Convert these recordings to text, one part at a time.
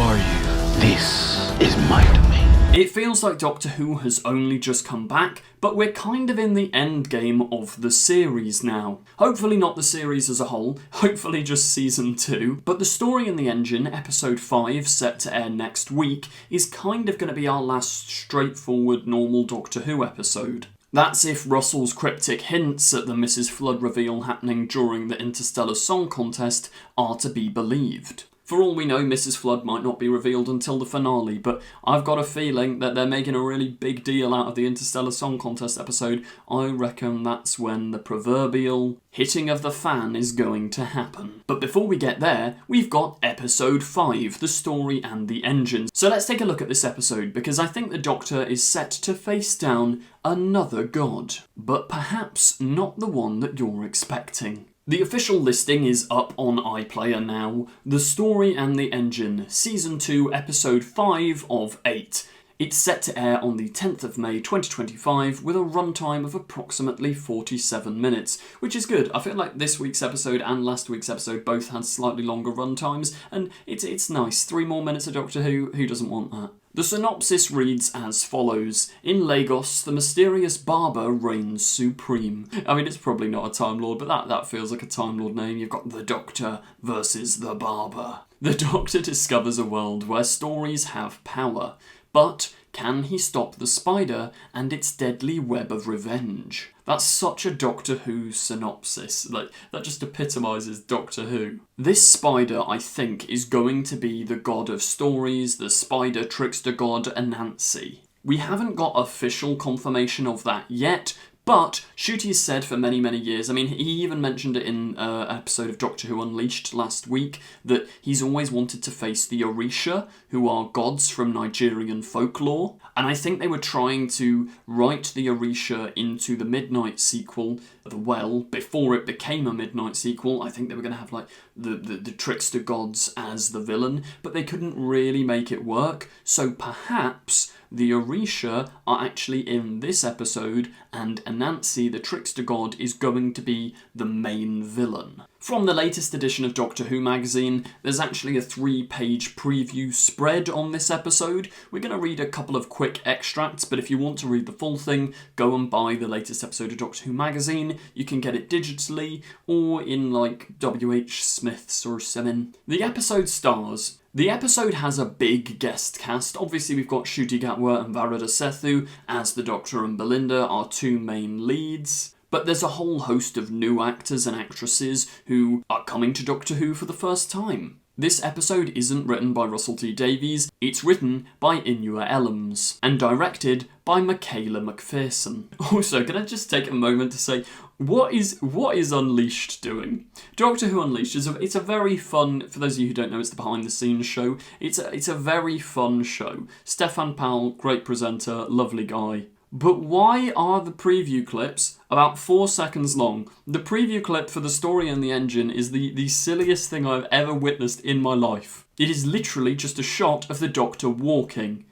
are you? This is my domain. It feels like Doctor Who has only just come back, but we're kind of in the end game of the series now. Hopefully not the series as a whole, hopefully just season 2, but The Story in the Engine, episode 5, set to air next week, is kind of going to be our last straightforward normal Doctor Who episode. That's if Russell's cryptic hints at the Mrs. Flood reveal happening during the Interstellar Song Contest are to be believed. For all we know, Mrs. Flood might not be revealed until the finale, but I've got a feeling that they're making a really big deal out of the Interstellar Song Contest episode. I reckon that's when the proverbial hitting of the fan is going to happen. But before we get there, we've got episode 5, The Story and the Engine. So let's take a look at this episode, because I think the Doctor is set to face down another god, but perhaps not the one that you're expecting. The official listing is up on iPlayer now. The Story and the Engine, Season 2, Episode 5 of 8. It's set to air on the 10th of May 2025 with a runtime of approximately 47 minutes, which is good. I feel like this week's episode and last week's episode both had slightly longer runtimes, and it's nice. 3 more minutes of Doctor Who doesn't want that? The synopsis reads as follows. In Lagos, the mysterious barber reigns supreme. I mean, it's probably not a Time Lord, but that feels like a Time Lord name. You've got the Doctor versus the barber. The Doctor discovers a world where stories have power, but can he stop the spider and its deadly web of revenge? That's such a Doctor Who synopsis. Like, that just epitomises Doctor Who. This spider, I think, is going to be the god of stories, the spider Trickster God, Anansi. We haven't got official confirmation of that yet, but Ncuti said for many, many years, I mean, he even mentioned it in an episode of Doctor Who Unleashed last week, that he's always wanted to face the Orisha, who are gods from Nigerian folklore. And I think they were trying to write the Orisha into the Midnight sequel, The Well, before it became a Midnight sequel. I think they were going to have like the Trickster Gods as the villain, but they couldn't really make it work. So perhaps the Orisha are actually in this episode, and Anansi, the Trickster God, is going to be the main villain. From the latest edition of Doctor Who magazine, there's actually a 3-page preview spread on this episode. We're going to read a couple of quick extracts, but if you want to read the full thing, go and buy the latest episode of Doctor Who magazine. You can get it digitally, or in like W.H. Smith's or something. The episode stars. The episode has a big guest cast. Obviously, we've got Ncuti Gatwa and Varada Sethu as the Doctor and Belinda, our 2 main leads. But there's a whole host of new actors and actresses who are coming to Doctor Who for the first time. This episode isn't written by Russell T Davies, it's written by Inua Elms, and directed by Michaela McPherson. Also, can I just take a moment to say, what is Unleashed doing? Doctor Who Unleashed it's a very fun, for those of you who don't know, it's the behind the scenes show. It's a very fun show. Stefan Powell, great presenter, lovely guy. But why are the preview clips about 4 seconds long? The preview clip for The Story and the Engine is the silliest thing I've ever witnessed in my life. It is literally just a shot of the Doctor walking.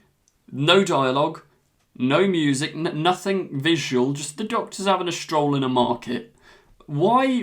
No dialogue, no music, nothing visual, just the Doctor's having a stroll in a market. Why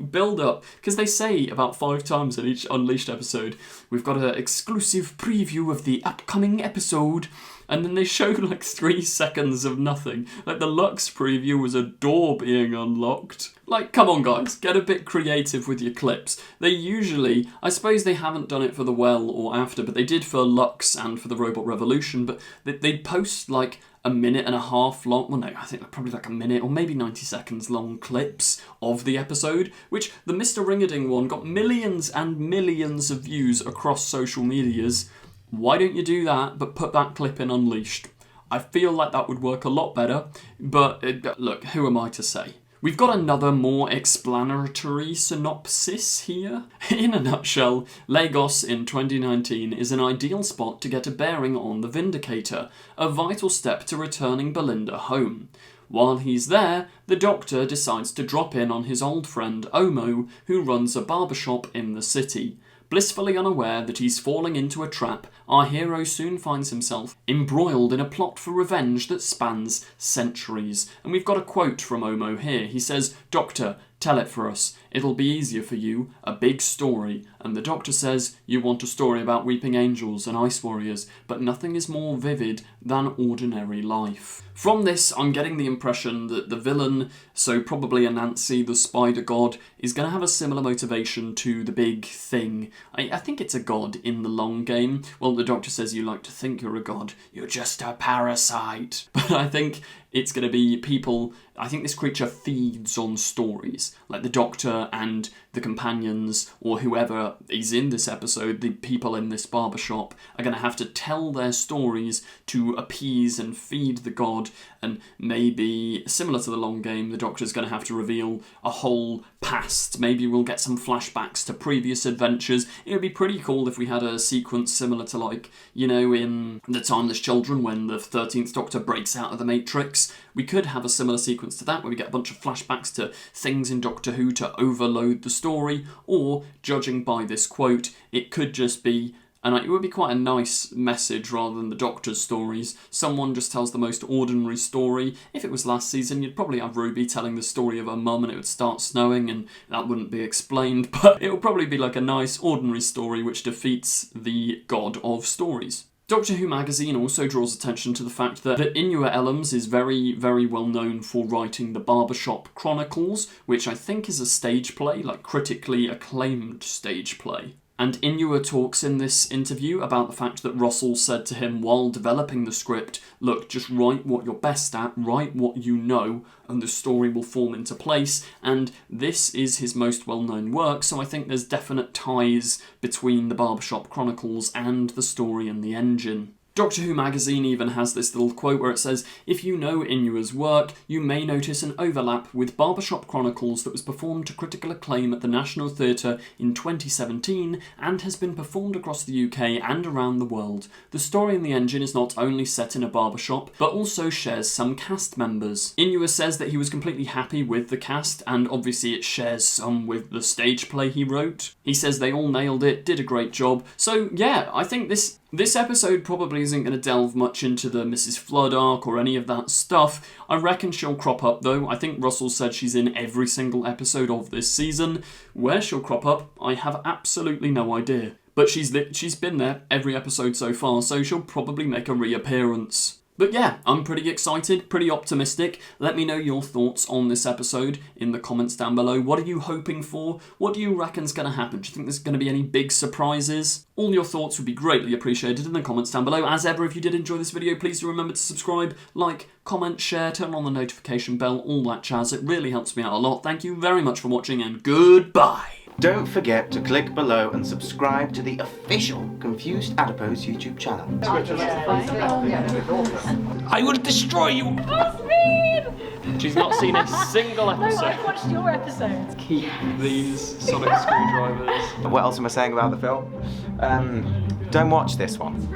build up? Because they say about 5 times in each Unleashed episode, we've got an exclusive preview of the upcoming episode, and then they show like 3 seconds of nothing. Like the Lux preview was a door being unlocked. Like, come on guys, get a bit creative with your clips. They usually, I suppose they haven't done it for The Well or after, but they did for Lux and for the Robot Revolution, but they post like a minute and a half long, well no, I think probably like a minute or maybe 90 seconds long clips of the episode, which the Mr. Ringading one got millions and millions of views across social medias. Why don't you do that, but put that clip in Unleashed? I feel like that would work a lot better, but look, who am I to say? We've got another more explanatory synopsis here. In a nutshell, Lagos in 2019 is an ideal spot to get a bearing on the Vindicator, a vital step to returning Belinda home. While he's there, the Doctor decides to drop in on his old friend Omo, who runs a barbershop in the city. Blissfully unaware that he's falling into a trap, our hero soon finds himself embroiled in a plot for revenge that spans centuries. And we've got a quote from Omo here. He says, "Doctor, tell it for us. it'll be easier for you, a big story. And the Doctor says you want a story about weeping angels and ice warriors, but nothing is more vivid than ordinary life. From this, I'm getting the impression that the villain, so probably Anansi, the spider god, is going to have a similar motivation to the big thing. I think it's a god in the long game. Well, the Doctor says you like to think you're a god. You're just a parasite. But I think it's going to be people. I think this creature feeds on stories, like the Doctor and the companions, or whoever is in this episode, the people in this barbershop, are going to have to tell their stories to appease and feed the god, and maybe, similar to the long game, the Doctor's going to have to reveal a whole past. Maybe we'll get some flashbacks to previous adventures. It would be pretty cool if we had a sequence similar to, like, you know, in The Timeless Children, when the 13th Doctor breaks out of the Matrix. We could have a similar sequence to that, where we get a bunch of flashbacks to things in Doctor Who to overload the story, or, judging by this quote, it could just be, and it would be quite a nice message rather than the Doctor's stories. Someone just tells the most ordinary story. If it was last season, you'd probably have Ruby telling the story of her mum and it would start snowing and that wouldn't be explained, but it would probably be like a nice ordinary story which defeats the god of stories. Doctor Who magazine also draws attention to the fact that Inua Elms is very, very well known for writing the Barberhop Chronicles, which I think is a stage play, like critically acclaimed stage play. And Inua talks in this interview about the fact that Russell said to him while developing the script, look, just write what you're best at, write what you know, and the story will form into place. And this is his most well-known work, so I think there's definite ties between the Barberhop Chronicles and the story and the engine. Doctor Who magazine even has this little quote where it says, if you know Inua's work, you may notice an overlap with Barberhop Chronicles that was performed to critical acclaim at the National Theatre in 2017 and has been performed across the UK and around the world. The story in the engine is not only set in a barbershop, but also shares some cast members. Inua says that he was completely happy with the cast, and obviously it shares some with the stage play he wrote. He says they all nailed it, did a great job. So yeah, I think this episode probably isn't going to delve much into the Mrs. Flood arc or any of that stuff. I reckon she'll crop up though. I think Russell said she's in every single episode of this season. Where she'll crop up, I have absolutely no idea. But she's been there every episode so far, so she'll probably make a reappearance. But yeah, I'm pretty excited, pretty optimistic. Let me know your thoughts on this episode in the comments down below. What are you hoping for? What do you reckon's going to happen? Do you think there's going to be any big surprises? All your thoughts would be greatly appreciated in the comments down below. As ever, if you did enjoy this video, please do remember to subscribe, like, comment, share, turn on the notification bell, all that jazz. It really helps me out a lot. Thank you very much for watching, and goodbye. Don't forget to click below and subscribe to the official Confused Adipose YouTube channel. I will destroy you! She's not seen a single episode. No, I've watched your episodes. Keep these sonic screwdrivers. What else am I saying about the film? Don't watch this one.